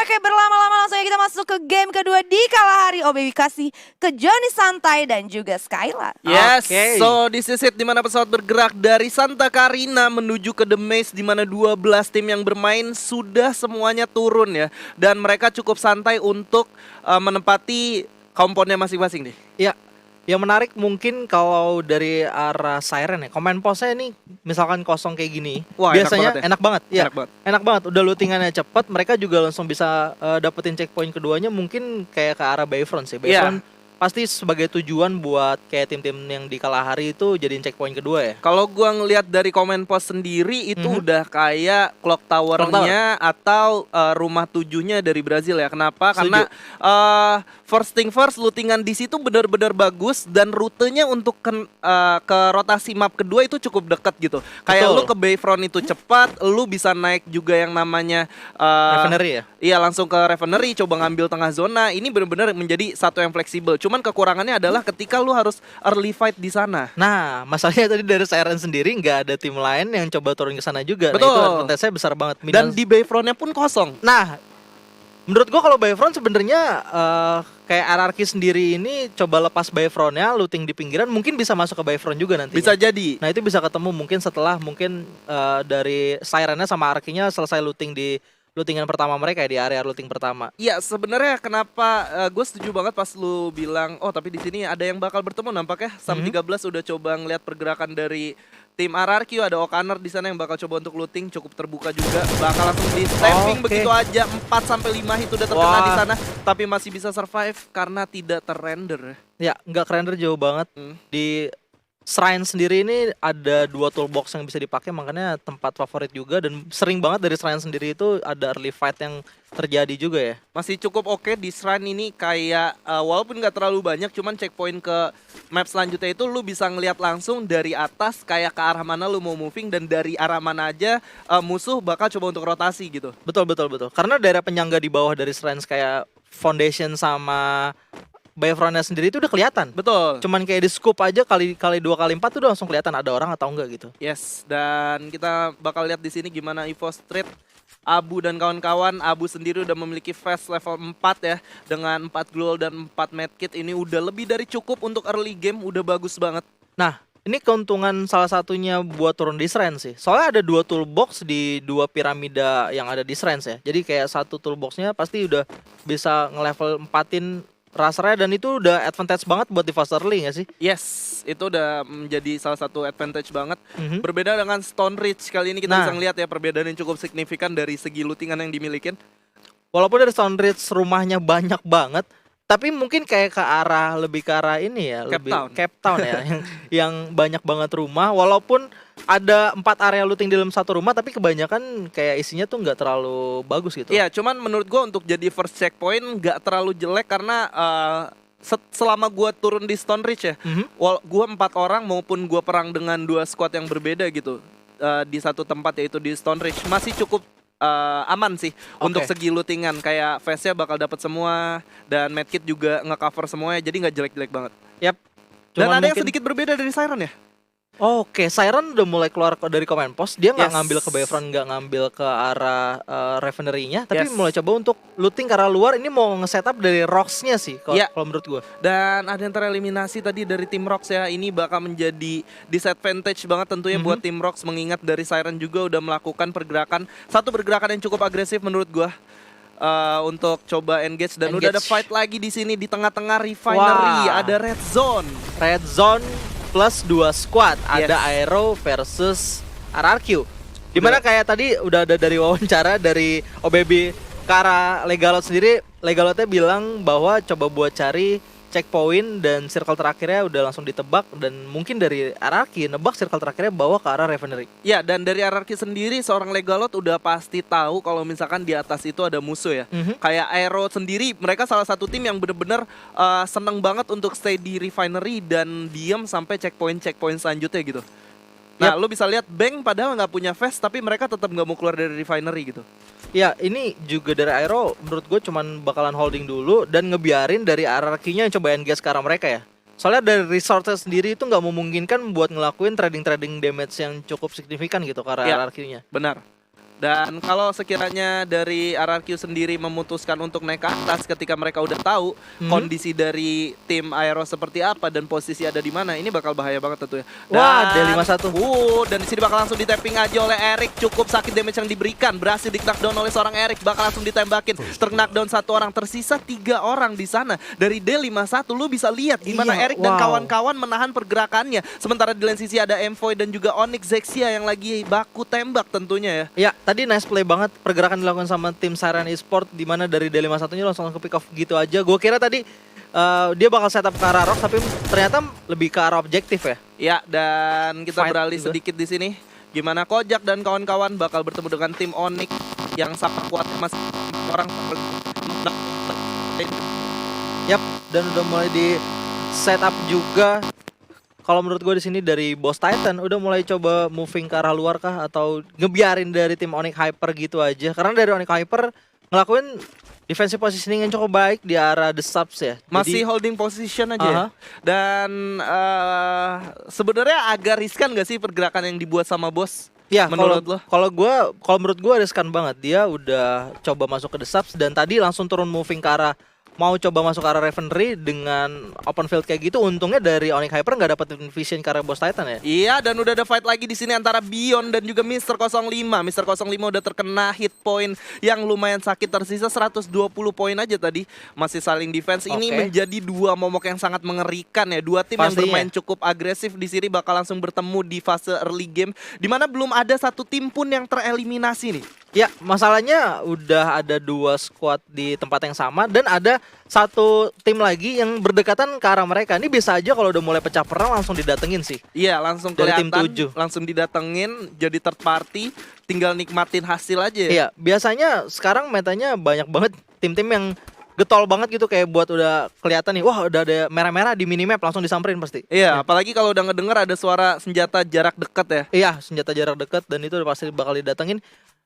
Oke, berlama-lama langsung aja kita masuk ke game kedua di Kalahari. OBW kasih ke Johnny Santai dan juga Skyla. Yes, so this is it, dimana pesawat bergerak dari Santa Carina menuju ke The Maze, dimana 12 tim yang bermain sudah semuanya turun ya. Dan mereka cukup santai untuk menempati komponnya masing-masing nih. Ya, yang menarik mungkin kalau dari arah Siren ya, command postnya ini misalkan kosong kayak gini, Wah, biasanya enak banget ya. Enak banget. Enak banget, udah lootingannya cepat, mereka juga langsung bisa dapetin checkpoint keduanya, mungkin kayak ke arah Bayfront sih. Bayfront pasti sebagai tujuan buat kayak tim-tim yang di Kalahari itu jadiin checkpoint kedua ya. Kalau gua ngelihat dari command post sendiri itu udah kayak clock towernya atau rumah tujuhnya dari Brazil ya. Kenapa? Karena first thing first, lootingan di situ benar-benar bagus dan rutenya untuk ke rotasi map kedua itu cukup dekat gitu. Kayak lu ke Bayfront itu cepat, lu bisa naik juga yang namanya Refinery ya. Iya, langsung ke Refinery, coba ngambil tengah zona. Ini benar-benar menjadi satu yang fleksibel. Cuman kekurangannya adalah ketika lu harus early fight di sana. Nah, masalahnya tadi dari Siren sendiri nggak ada tim lain yang coba turun ke sana juga. Betul. Nah, itu advantage-nya besar banget. Dan di Bayfront-nya pun kosong. Nah, menurut gua kalau Bayfront sebenarnya kayak RRQ sendiri ini coba lepas Bayfront-nya, looting di pinggiran, mungkin bisa masuk ke Bayfront juga nanti. Bisa jadi. Nah, itu bisa ketemu mungkin setelah dari Siren-nya sama RRQ-nya selesai looting di lootingan pertama mereka ya, di area looting pertama. Iya, sebenarnya kenapa gue setuju banget pas lu bilang tapi di sini ada yang bakal bertemu nampaknya. Sam 13 udah coba ngeliat pergerakan dari tim RRQ, ada O'Connor di sana yang bakal coba untuk looting, cukup terbuka juga. Bakal langsung di stepping begitu aja, 4 sampai 5 hit udah terkena di sana, tapi masih bisa survive karena tidak terrender. Ya, nggak kerender jauh banget. Di Shrine sendiri ini ada 2 toolbox yang bisa dipakai, makanya tempat favorit juga, dan sering banget dari Shrine sendiri itu ada early fight yang terjadi juga ya. Masih cukup oke di Shrine ini, kayak walaupun nggak terlalu banyak, cuman checkpoint ke map selanjutnya itu lu bisa ngelihat langsung dari atas kayak ke arah mana lu mau moving, dan dari arah mana aja musuh bakal coba untuk rotasi gitu. Betul. Karena daerah penyangga di bawah dari Shrine kayak Foundation sama Bayfront-nya sendiri itu udah kelihatan. Betul. Cuman kayak di scoop aja kali 2 kali 4 tuh udah langsung kelihatan ada orang atau enggak gitu. Yes, dan kita bakal lihat di sini gimana Evo Street, Abu dan kawan-kawan. Abu sendiri udah memiliki fast level 4 ya, dengan 4 glow dan 4 medkit. Ini udah lebih dari cukup untuk early game, udah bagus banget. Nah, ini keuntungan salah satunya buat turun di Shrine sih. Soalnya ada 2 toolbox di 2 piramida yang ada di Shrine ya. Jadi kayak satu toolboxnya pasti udah bisa nge-level 4-in rasernya, dan itu udah advantage banget buat di fast early gak sih? Yes, itu udah menjadi salah satu advantage banget. Berbeda dengan Stone Ridge, kali ini kita bisa ngeliat ya perbedaan yang cukup signifikan dari segi lootingan yang dimilikin. Walaupun dari Stone Ridge rumahnya banyak banget, tapi mungkin kayak lebih ke arah ini ya, Cape Town ya, yang banyak banget rumah. Walaupun ada 4 area looting di dalam satu rumah, tapi kebanyakan kayak isinya tuh nggak terlalu bagus gitu. Iya, cuman menurut gua untuk jadi first checkpoint nggak terlalu jelek karena selama gua turun di Stone Ridge ya, gua 4 orang maupun gua perang dengan 2 squad yang berbeda gitu di satu tempat, yaitu di Stone Ridge, masih cukup aman sih untuk segi lootingan. Kayak face-nya bakal dapat semua dan medkit juga nge-cover semuanya, jadi nggak jelek-jelek banget. Yap. Dan ada yang sedikit berbeda dari Siren ya. Oke, Siren udah mulai keluar dari command post. Dia nggak ngambil ke Bayfront, nggak ngambil ke arah Refinery-nya, tapi mulai coba untuk looting ke arah luar. Ini mau nge-setup dari Rocks-nya sih kalau menurut gue. Dan ada yang tereliminasi tadi dari tim Rocks ya. Ini bakal menjadi disadvantage banget tentunya buat tim Rocks, mengingat dari Siren juga udah melakukan satu pergerakan yang cukup agresif menurut gue. Untuk coba engage, dan udah ada fight lagi di sini di tengah-tengah Refinery. Ada Red Zone plus 2 squad, ada Aero versus RRQ. Dimana kayak tadi udah ada dari wawancara dari OBB ke arah Legalot sendiri, Legalotnya bilang bahwa coba buat cari checkpoint dan circle terakhirnya udah langsung ditebak, dan mungkin dari RRQ nebak circle terakhirnya bawa ke arah Refinery. Ya, dan dari RRQ sendiri seorang Legalot udah pasti tahu kalau misalkan di atas itu ada musuh ya. Kayak Aero sendiri, mereka salah satu tim yang bener-bener seneng banget untuk stay di Refinery dan diam sampai checkpoint selanjutnya gitu. Nah, lu bisa lihat Bank padahal nggak punya vest, tapi mereka tetap nggak mau keluar dari Refinery gitu. Ya, ini juga dari Aero menurut gue cuman bakalan holding dulu dan ngebiarin dari RRQ-nya yang coba engage ke arah mereka ya. Soalnya dari resources sendiri itu nggak memungkinkan buat ngelakuin trading damage yang cukup signifikan gitu ke arah RRQ-nya. Benar. Dan kalau sekiranya dari RRQ sendiri memutuskan untuk naik ke atas ketika mereka udah tahu kondisi dari tim Aero seperti apa dan posisi ada di mana, ini bakal bahaya banget tentunya. Wah, D51. Dan di sini bakal langsung di-tapping aja oleh Erik. Cukup sakit damage yang diberikan. Berhasil di-knockdown oleh seorang Erik. Bakal langsung ditembakin. Ter-knockdown 1 orang. Tersisa 3 orang di sana. Dari D51 lu bisa lihat gimana Erik dan kawan-kawan menahan pergerakannya. Sementara di lain sisi ada Envoy dan juga Onyx Zexia yang lagi baku tembak tentunya ya. Ya, tadi nice play banget pergerakan dilakukan sama tim Siren Esports, di mana dari D51-nya langsung ke pick off gitu aja. Gue kira tadi dia bakal setup ke arah Rock, tapi ternyata lebih ke arah objektif ya. Ya, dan kita Fight beralih juga sedikit di sini. Gimana Kojak dan kawan-kawan bakal bertemu dengan tim Onyx yang sama kuatnya masih orang. Yap, dan udah mulai di setup juga. Kalau menurut gue di sini dari Boss Titan udah mulai coba moving ke arah luar kah, atau ngebiarin dari tim Onyx Hyper gitu aja. Karena dari Onyx Hyper ngelakuin defensive positioning yang cukup baik di arah The Subs ya. Masih holding position aja ya. Dan sebenarnya agak riskan gak sih pergerakan yang dibuat sama Boss? Ya, menurut lo? Kalau menurut gue riskan banget. Dia udah coba masuk ke The Subs dan tadi langsung turun moving ke arah mau coba masuk ke arah Revenry dengan open field kayak gitu. Untungnya dari Onyx Hyper nggak dapat vision ke arah Boss Titan ya. Iya, dan udah ada fight lagi di sini antara Bion dan juga Mr. 05. Mr. 05 udah terkena hit point yang lumayan sakit, tersisa 120 poin aja tadi. Masih saling defense. Ini menjadi dua momok yang sangat mengerikan ya. Dua tim yang bermain cukup agresif di sini bakal langsung bertemu di fase early game, di mana belum ada satu tim pun yang tereliminasi nih. Ya, masalahnya udah ada 2 squad di tempat yang sama dan ada satu tim lagi yang berdekatan ke arah mereka. Ini bisa aja kalau udah mulai pecah perang langsung didatengin sih. Iya, langsung dari kelihatan, tim 7. langsung didatengin jadi third party, tinggal nikmatin hasil aja ya. Iya, biasanya sekarang metanya banyak banget tim-tim yang getol banget gitu, kayak buat udah kelihatan nih, wah udah ada merah-merah di minimap langsung disamperin pasti. Iya, apalagi kalau udah ngedenger ada suara senjata jarak dekat ya. Iya, senjata jarak dekat dan itu udah pasti bakal didatengin.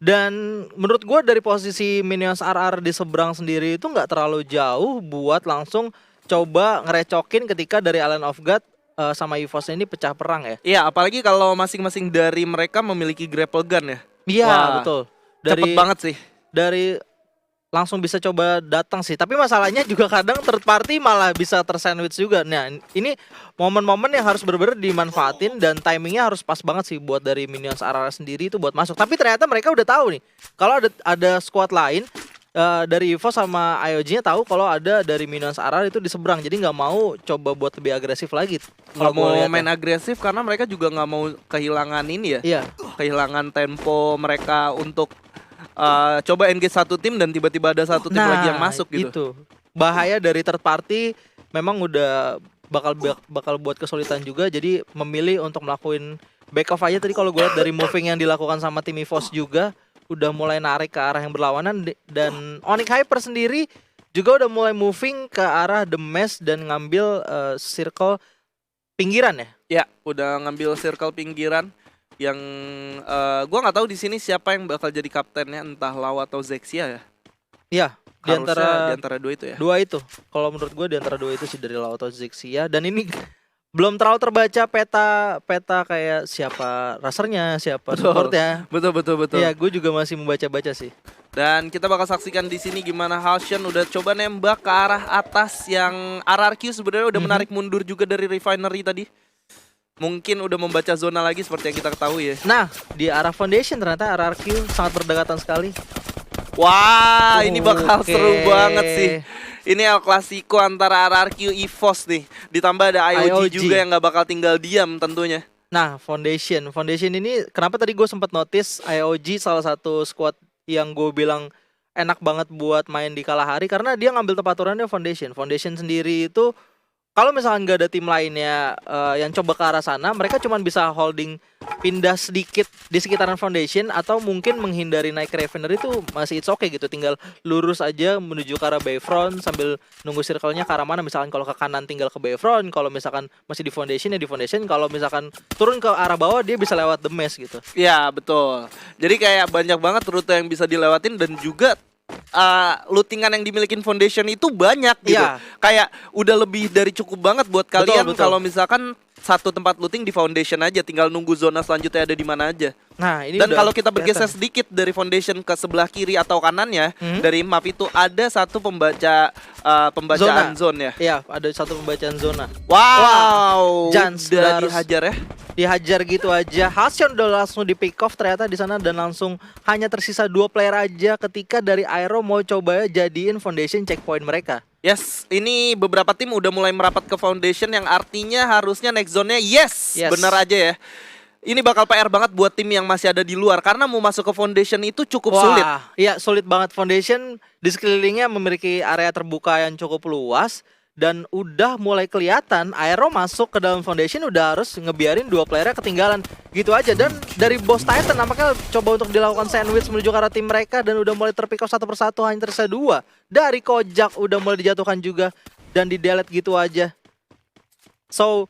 Dan menurut gue dari posisi Minions RR di seberang sendiri itu nggak terlalu jauh buat langsung coba ngerecokin ketika dari Island of God sama EVOS ini pecah perang ya. Iya, apalagi kalau masing-masing dari mereka memiliki grapple gun ya. Iya, betul. Cepet banget sih. Dari langsung bisa coba datang sih. Tapi masalahnya juga kadang third party malah bisa tersandwich juga. Nah, ini momen-momen yang harus benar-benar dimanfaatin dan timingnya harus pas banget sih buat dari Minions RR sendiri itu buat masuk. Tapi ternyata mereka udah tahu nih, kalau ada squad lain dari EVO sama IOG-nya tahu kalau ada dari Minions RR itu di seberang. Jadi nggak mau coba buat lebih agresif lagi. Nggak mau main agresif karena mereka juga nggak mau kehilangan ini ya. Iya. Kehilangan tempo mereka untuk coba engage satu tim dan tiba-tiba ada satu tim lagi yang masuk gitu. Itu bahaya dari third party, memang udah bakal buat kesulitan juga. Jadi memilih untuk melakukan back off aja. Tadi kalau gue lihat dari moving yang dilakukan sama tim EVOS juga udah mulai narik ke arah yang berlawanan. Dan Onyx Hyper sendiri juga udah mulai moving ke arah The Mesh dan ngambil circle pinggiran ya. Ya, udah ngambil circle pinggiran. Yang gue nggak tahu di sini siapa yang bakal jadi kaptennya, entah Lau atau Zexia ya. Iya, di antara dua itu ya. Dua itu. Kalau menurut gue di antara dua itu sih, dari Lau atau Zexia. Dan ini belum terlalu terbaca peta kayak siapa rasernya, siapa supportnya. Betul. Iya, gue juga masih membaca-baca sih. Dan kita bakal saksikan di sini gimana Halcyon udah coba nembak ke arah atas yang RRQ sebenarnya udah menarik mundur juga dari Refinery tadi. Mungkin udah membaca zona lagi seperti yang kita ketahui ya. Nah, di arah Foundation ternyata RRQ sangat berdekatan sekali. Wah, ini bakal seru banget sih. Ini El Clasico antara RRQ EVOS nih. Ditambah ada IOG juga yang gak bakal tinggal diam tentunya. Nah, Foundation ini kenapa tadi gue sempat notice IOG salah satu squad yang gue bilang enak banget buat main di Kalahari, karena dia ngambil tempat turunnya Foundation sendiri itu. Kalau misalkan nggak ada tim lainnya yang coba ke arah sana, mereka cuma bisa holding pindah sedikit di sekitaran Foundation atau mungkin menghindari naik Revener, itu masih it's okay gitu. Tinggal lurus aja menuju ke arah Bayfront sambil nunggu circle-nya ke arah mana. Misalkan kalau ke kanan tinggal ke Bayfront, kalau misalkan masih di Foundation ya di Foundation, kalau misalkan turun ke arah bawah dia bisa lewat The Mesh gitu. Ya betul. Jadi kayak banyak banget rute yang bisa dilewatin dan juga lootingan yang dimiliki Foundation itu banyak gitu. Yeah. Kayak udah lebih dari cukup banget buat kalian kalau misalkan satu tempat looting di foundation aja, tinggal nunggu zona selanjutnya ada di mana aja. Nah, ini Dan udah kalau kita bergeser kelihatan. sedikit dari foundation ke sebelah kiri atau kanannya dari map itu ada satu pembacaan zone ya. Iya, ada satu pembacaan zona. Wow, Jans udah harus dihajar ya. Dihajar gitu aja. Hasion udah langsung di pick off ternyata di sana, dan langsung hanya tersisa 2 player aja ketika dari Aero mau coba jadiin foundation checkpoint mereka. Yes, ini beberapa tim udah mulai merapat ke foundation yang artinya harusnya next zone-nya yes. Benar aja ya. Ini bakal PR banget buat tim yang masih ada di luar karena mau masuk ke foundation itu cukup sulit. Iya, sulit banget. Foundation di sekelilingnya memiliki area terbuka yang cukup luas, dan udah mulai kelihatan Aero masuk ke dalam foundation udah harus ngebiarin 2 playernya ketinggalan gitu aja. Dan dari Boss Titan nampaknya coba untuk dilakukan sandwich menuju ke arah tim mereka, dan udah mulai terpick off satu persatu, hanya tersisa 2. Dari Kojak udah mulai dijatuhkan juga dan di delete gitu aja. So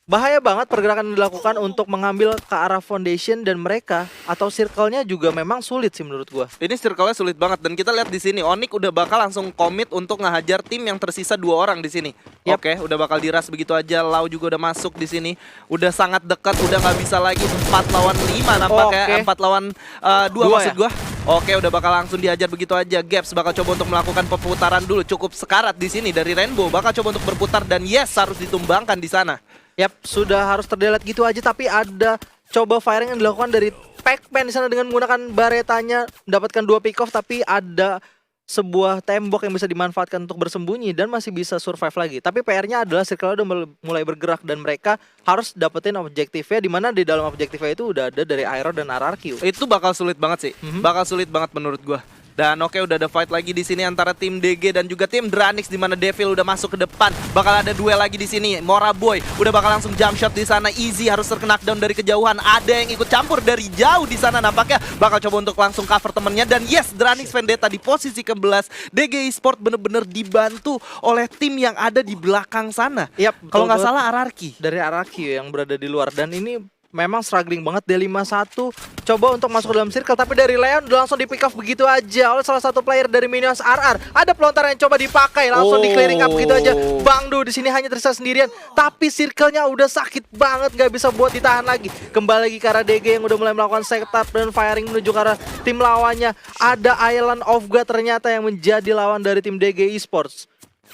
bahaya banget pergerakan yang dilakukan untuk mengambil ke arah foundation, dan mereka atau circle-nya juga memang sulit sih menurut gua. Ini circle-nya sulit banget, dan kita lihat di sini Onyx udah bakal langsung komit untuk ngehajar tim yang tersisa 2 orang di sini. Yep. Oke, udah bakal diras begitu aja. Lau juga udah masuk di sini. Udah sangat dekat, udah nggak bisa lagi 4 lawan 5 nampaknya. 4 lawan 2 maksud gua. Oke, udah bakal langsung dihajar begitu aja. Gaps bakal coba untuk melakukan perputaran dulu. Cukup sekarat di sini dari Rainbow. Bakal coba untuk berputar, dan yes, harus ditumbangkan di sana. Yap, sudah harus terdelet gitu aja, tapi ada coba firing yang dilakukan dari Pac-Man di sana dengan menggunakan baretanya, mendapatkan 2 pick off, tapi ada sebuah tembok yang bisa dimanfaatkan untuk bersembunyi dan masih bisa survive lagi. Tapi PR-nya adalah circle udah mulai bergerak, dan mereka harus dapetin objektifnya, di mana di dalam objektifnya itu udah ada dari Aero dan RRQ. Itu bakal sulit banget sih. Bakal sulit banget menurut gua. Dan oke, udah ada fight lagi di sini antara tim DG dan juga tim Dranix, di mana Devil udah masuk ke depan. Bakal ada duel lagi di sini. Mora Boy udah bakal langsung jump shot di sana. Easy harus terknockdown dari kejauhan. Ada yang ikut campur dari jauh di sana, nampaknya bakal coba untuk langsung cover temennya. Dan yes, Dranix Vendetta di posisi ke-11. DG Esport bener-bener dibantu oleh tim yang ada di belakang sana. Yap, kalau nggak salah RRQ. Dari RRQ yang berada di luar, dan ini memang struggling banget. D51 coba untuk masuk ke dalam circle, tapi dari Leon udah langsung di pick off begitu aja oleh salah satu player dari Minions RR. Ada pelontar yang coba dipakai, langsung di clearing up begitu aja. Bang Du di sini hanya tersisa sendirian, tapi circle-nya udah sakit banget, nggak bisa buat ditahan lagi. Kembali lagi ke arah DG yang udah mulai melakukan setup dan firing menuju ke arah tim lawannya. Ada Island of God ternyata yang menjadi lawan dari tim DG Esports.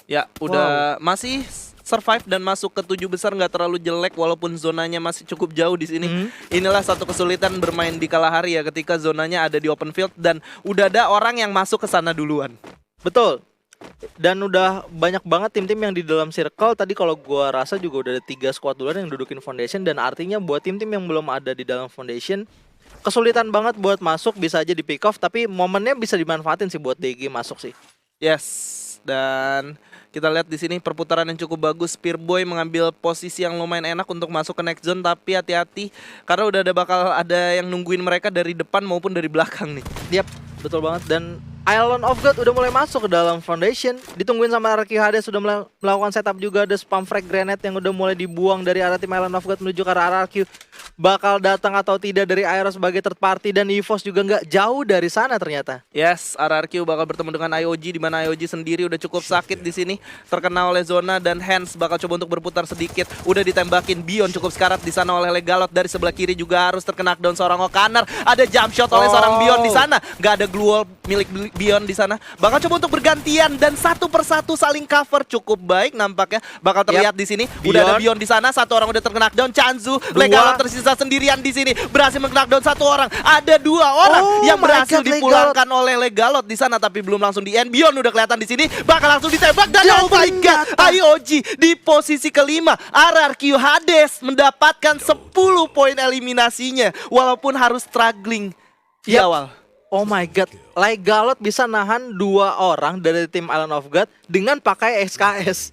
Ya, udah masih survive dan masuk ke 7 besar, nggak terlalu jelek walaupun zonanya masih cukup jauh di sini. Inilah satu kesulitan bermain di Kalahari ya, ketika zonanya ada di open field dan udah ada orang yang masuk ke sana duluan. Betul. Dan udah banyak banget tim-tim yang di dalam circle. Tadi kalau gua rasa juga udah ada 3 squad duluan yang dudukin foundation, dan artinya buat tim-tim yang belum ada di dalam foundation kesulitan banget buat masuk. Bisa aja di pick off, tapi momennya bisa dimanfaatin sih buat DG masuk sih. Yes, dan kita lihat di sini perputaran yang cukup bagus. Spearboy mengambil posisi yang lumayan enak untuk masuk ke next zone, tapi hati-hati karena udah bakal ada yang nungguin mereka dari depan maupun dari belakang nih. Yap, betul banget. Dan Island of God udah mulai masuk ke dalam foundation, ditungguin sama RRQ Hades, sudah melakukan setup juga. Ada spam frag grenade yang udah mulai dibuang dari arah tim Island of God menuju ke arah RRQ. Bakal datang atau tidak dari Aero sebagai third party, dan EVOS juga nggak jauh dari sana ternyata. Yes, RRQ bakal bertemu dengan IOG, di mana IOG sendiri udah cukup sakit di sini, terkena oleh zona, dan Hands bakal coba untuk berputar sedikit. Udah ditembakin Bion cukup sekarat di sana oleh Legalot. Dari sebelah kiri juga harus terkena down seorang Okaner. Ada jump shot oleh seorang Bion di sana. Nggak ada glue wall milik Bion di sana. Bakal coba untuk bergantian dan satu persatu saling cover cukup baik nampaknya. Bakal terlihat di sini. Udah ada Bion di sana, satu orang udah terkena down. Chanzu, Legalot tersisa sendirian di sini, berhasil meng-knockdown satu orang. Ada 2 orang yang berhasil dipulangkan oleh Legalot di sana, tapi belum langsung di end. Bion udah kelihatan di sini, bakal langsung ditembak, dan oh my god, IOG di posisi ke-5. RRQ Hades mendapatkan 10 poin eliminasinya walaupun harus struggling di awal. Oh my god, Legalot bisa nahan 2 orang dari tim Island of God dengan pakai SKS.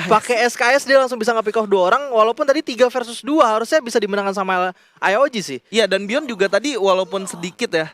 Pakai SKS dia langsung bisa nge-pick off 2 orang, walaupun tadi 3 versus 2 harusnya bisa dimenangkan sama IOG sih. Iya, dan Bion juga tadi walaupun sedikit ya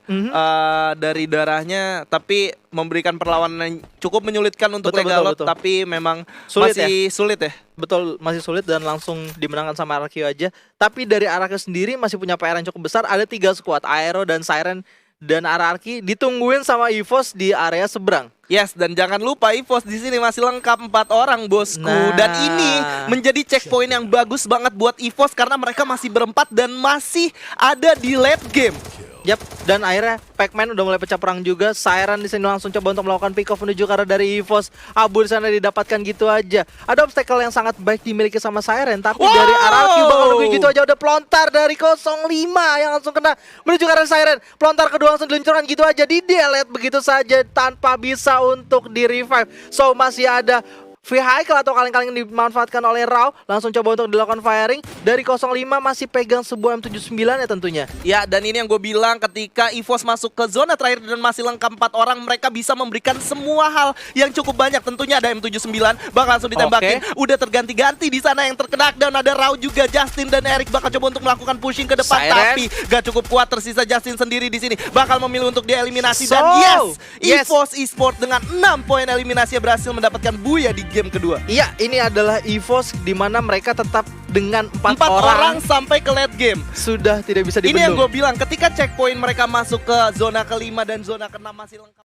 dari darahnya, tapi memberikan perlawanan yang cukup menyulitkan untuk Legalot, tapi memang sulit masih sulit ya. Betul, masih sulit dan langsung dimenangkan sama RRQ aja. Tapi dari RRQ sendiri masih punya PR yang cukup besar. Ada 3 squad, Aero dan Siren dan RRQ ditungguin sama EVOS di area seberang. Yes, dan jangan lupa EVOS di sini masih lengkap 4 orang bosku. Nah. Dan ini menjadi checkpoint yang bagus banget buat EVOS karena mereka masih berempat dan masih ada di late game. Yap, dan akhirnya Pac-Man udah mulai pecah perang juga. Siren di sini langsung coba untuk melakukan pick off menuju ke arah dari EVOS. Abu di sana didapatkan gitu aja. Ada obstacle yang sangat baik dimiliki sama Siren, tapi dari RRQ bakal nungguin gitu aja. Udah pelontar dari 05 yang langsung kena menuju ke arah Siren. Pelontar kedua langsung diluncurkan gitu aja, di delete begitu saja tanpa bisa untuk di revive. So masih ada vehicle atau kaleng-kaleng yang dimanfaatkan oleh Raw. Langsung coba untuk dilakukan firing. Dari 05 masih pegang sebuah M79 ya tentunya. Ya, dan ini yang gue bilang ketika EVOS masuk ke zona terakhir dan masih lengkap 4 orang, mereka bisa memberikan semua hal yang cukup banyak. Tentunya ada M79 bakal langsung ditembakin. Udah terganti-ganti di sana yang terkena knockdown. Ada Raw juga, Justin dan Eric bakal coba untuk melakukan pushing ke depan. Tapi gak cukup kuat, tersisa Justin sendiri di sini. Bakal memilih untuk dieliminasi. Dan EVOS Esports dengan 6 poin eliminasi berhasil mendapatkan buya di game kedua. Iya, ini adalah EVOS di mana mereka tetap dengan 4 orang sampai ke late game. Sudah tidak bisa dibendung. Ini yang gue bilang, ketika checkpoint mereka masuk ke zona kelima dan zona keenam masih lengkap.